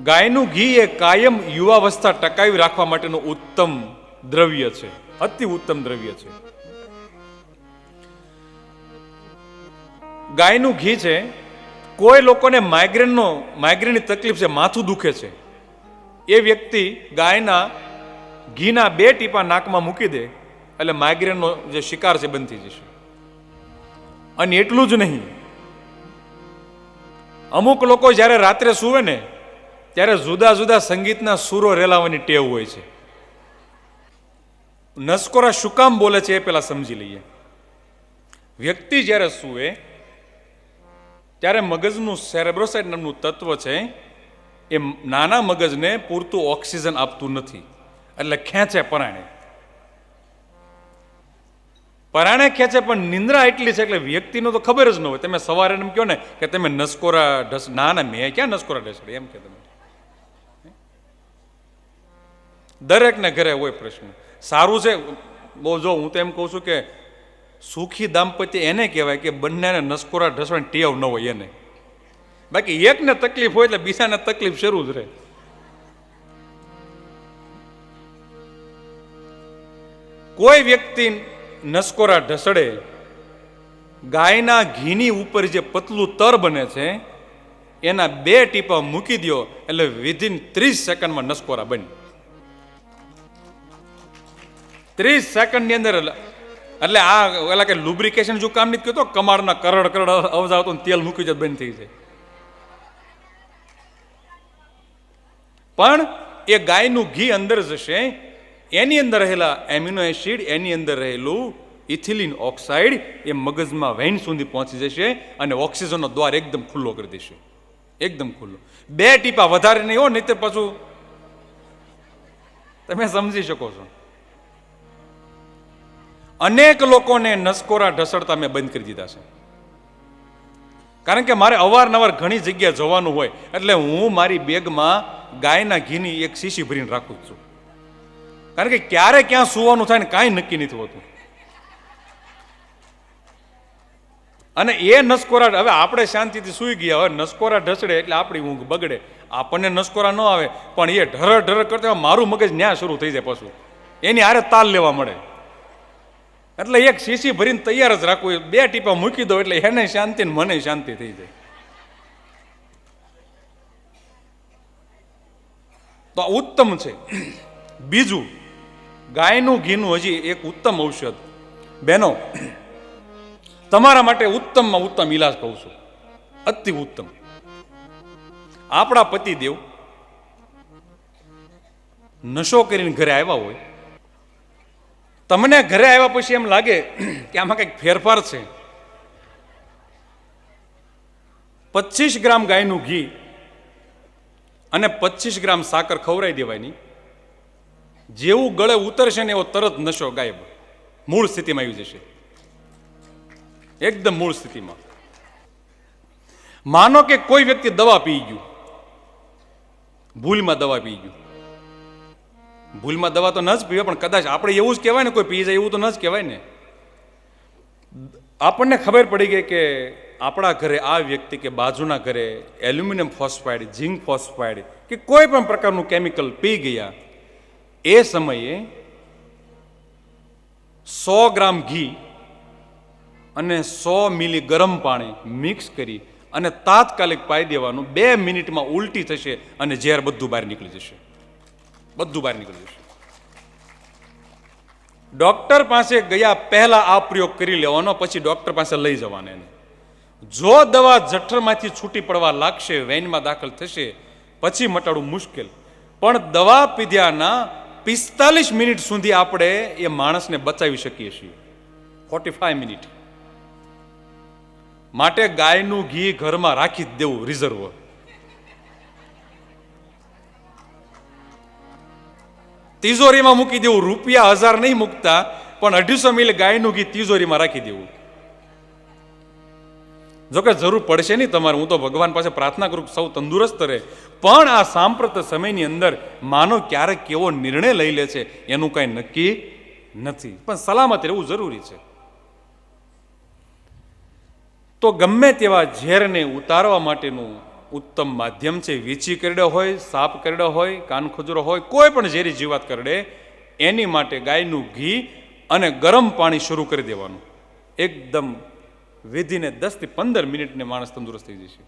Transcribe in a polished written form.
ગાયનું ઘી એ કાયમ યુવાવસ્થા ટકાવી રાખવા માટેનું ઉત્તમ દ્રવ્ય છે, અતિ ઉત્તમ દ્રવ્ય છે. ગાયનું ઘી છે, કોઈ લોકોને માઇગ્રેનની તકલીફ છે, માથું દુખે છે, એ વ્યક્તિ ગાયના ઘીના 2 ટીપા નાકમાં મૂકી દે એટલે માઇગ્રેનનો જે શિકાર છે બંધ થઈ જશે. અને એટલું જ નહીં, અમુક લોકો જ્યારે રાત્રે સૂવે ને ત્યારે જુદા જુદા સંગીતના સૂરો રેલાવાની ટેવ હોય છે. નસકોરા શું કામ બોલે છે એ પેલા સમજી લઈએ. વ્યક્તિ જ્યારે સૂવે ત્યારે મગજનું સેરેબ્રોસાઇડ નામનું તત્વ છે એ નાના મગજને પૂરતું ઓક્સિજન આપતું નથી, એટલે ખેંચે પરાણે ખેંચે. પણ નિંદ્રા એટલી છે એટલે વ્યક્તિનો તો ખબર જ ન હોય. તમે સવારે એમ કહો ને કે તમે નસકોરા ઢસ, ના મેં ક્યાં નસકોરા ઢસડે એમ કે તમે. દરેકને ઘરે હોય પ્રશ્ન. સારું છે, બહુ જો હું તો એમ કહું છું કે સુખી દાંપત્ય એને કહેવાય કે બંનેને નસકોરા ઢસવાની ટેવ ન હોય એને. બાકી એકને તકલીફ હોય એટલે બીજાને તકલીફ શરૂ જ રહે. કોઈ વ્યક્તિ નસકોરા ઢસડે, ગાયના ઘીની ઉપર જે પતલું તર બને છે એના 2 ટીપા મૂકી દો એટલે વિધિન 30 સેકન્ડમાં નસકોરા બને. 30 સેકન્ડની અંદર. એટલે આ એલા કે લુબ્રિકેશન જો કામ નથી કરતો, કમાડના કરડ અવાજ આવતો તેલ મૂકી જાય બંધ થઈ જાય. પણ એ ગાયનું ઘી અંદર જશે, એની અંદર રહેલા એમિનો એસિડ, એની અંદર રહેલું ઇથિલિન ઓક્સાઇડ એ મગજમાં વેઇન સુધી પહોંચી જશે અને ઓક્સિજનનો દ્વાર એકદમ ખુલ્લો કરી દેશે, એકદમ ખુલ્લો. 2 ટીપા વધારે નહીં હો, નહીં તો પાછું તમે સમજી શકો છો. અનેક લોકોને નસકોરા ઢસડતા મેં બંધ કરી દીધા છે. કારણ કે મારે અવારનવાર ઘણી જગ્યાએ જવાનું હોય એટલે હું મારી બેગમાં ગાયના ઘીની 1 શીશી ભરીને રાખું છું. કારણ કે ક્યારે ક્યાં સુવાનું થાય ને કાંઈ નક્કી નથી હોતું. અને એ નસકોરા, હવે આપણે શાંતિથી સૂઈ ગયા હોય, નસકોરા ઢસડે એટલે આપણી ઊંઘ બગડે. આપણને નસકોરા ન આવે પણ એ ઢર કરતા મારું મગજ ન્યા શરૂ થઈ જાય, પાછું એની હારે તાલ લેવા મળે. એટલે 1 શીશી ભરીને તૈયાર જ રાખવું. 2 ટીપા મૂકી દો એટલે એને શાંતિ ને મને શાંતિ થઈ જાય. તો આ ઉત્તમ છે. બીજું, ગાયનું ઘીનું હજી એક ઉત્તમ ઔષધ. બહેનો, તમારા માટે ઉત્તમમાં ઉત્તમ ઈલાજ કહું છું, અતિ ઉત્તમ. આપણા પતિદેવ નશો કરીને ઘરે આવ્યા હોય, તમને ઘરે આવ્યા પછી એમ લાગે કે આમાં કંઈક ફેરફાર છે. 25 ગ્રામ ગાયનું ઘી અને 25 ગ્રામ સાકર ખવડાવી દેવાની. જેવું ગળે ઉતરશે ને એવો તરત નશો ગાયબ, મૂળ સ્થિતિમાં આવી જશે, એકદમ મૂળ સ્થિતિમાં. માનો કે કોઈ વ્યક્તિ દવા પી ગયું, ભૂલમાં દવા પી ગયું. ભૂલમાં દવા તો ન જ પીવે, પણ કદાચ આપણે એવું જ કહેવાય ને કોઈ પી જાય, એવું તો ન જ કહેવાય ને. આપણને ખબર પડી ગઈ કે આપણા ઘરે આ વ્યક્તિ કે બાજુના ઘરે એલ્યુમિનિયમ ફોસ્ફાઇડ, ઝિંક ફોસ્ફાઇડ કે કોઈ પણ પ્રકારનું કેમિકલ પી ગયા. એ સમયે 100 ગ્રામ ઘી અને 100 મિલી ગરમ પાણી મિક્સ કરી અને તાત્કાલિક પાઈ દેવાનું. 2 મિનિટમાં ઉલટી થશે અને ઝેર બધું બહાર નીકળી જશે, બધું બહાર નીકળી જશે. ડોક્ટર પાસે ગયા પહેલા આ પ્રયોગ કરી લેવાનો, પછી ડોક્ટર પાસે લઈ જવાના એને. જો દવા જઠરમાંથી છૂટી પડવા લાગશે, વેનમાં દાખલ થશે, પછી મટાડવું મુશ્કેલ. પણ દવા પીધ્યાના 45 મિનિટ સુધી આપણે એ માણસને બચાવી શકીએ છીએ, 45 મિનિટ. માટે ગાયનું ઘી ઘરમાં રાખી જ દેવું, રિઝર્વ. તિજોરીમાં મૂકી દેવું. રૂપિયા 1000 નહીં મૂકતા, પણ 250 મિલી ગાયનું ઘી તિજોરીમાં રાખી દેવું. જોકે જરૂર પડશે નહીં તમારે, હું તો ભગવાન પાસે પ્રાર્થના કરું સૌ તંદુરસ્ત રહે. પણ આ સાંપ્રત સમયની અંદર માનો ક્યારેક કેવો નિર્ણય લઈ લે છે એનું કઈ નક્કી નથી, પણ સલામત રહેવું જરૂરી છે. તો ગમે તેવા ઝેરને ઉતારવા માટેનું ઉત્તમ માધ્યમ છે. વીંછી કરડ્યો હોય, સાપ કરડ્યો હોય, કાનખજૂરો હોય, કોઈ પણ ઝેરી જીવાત કરડે એની માટે ગાયનું ઘી અને ગરમ પાણી શરૂ કરી દેવાનું. એકદમ વિધિને 10 થી 15 મિનિટને માણસ તંદુરસ્ત થઈ જશે.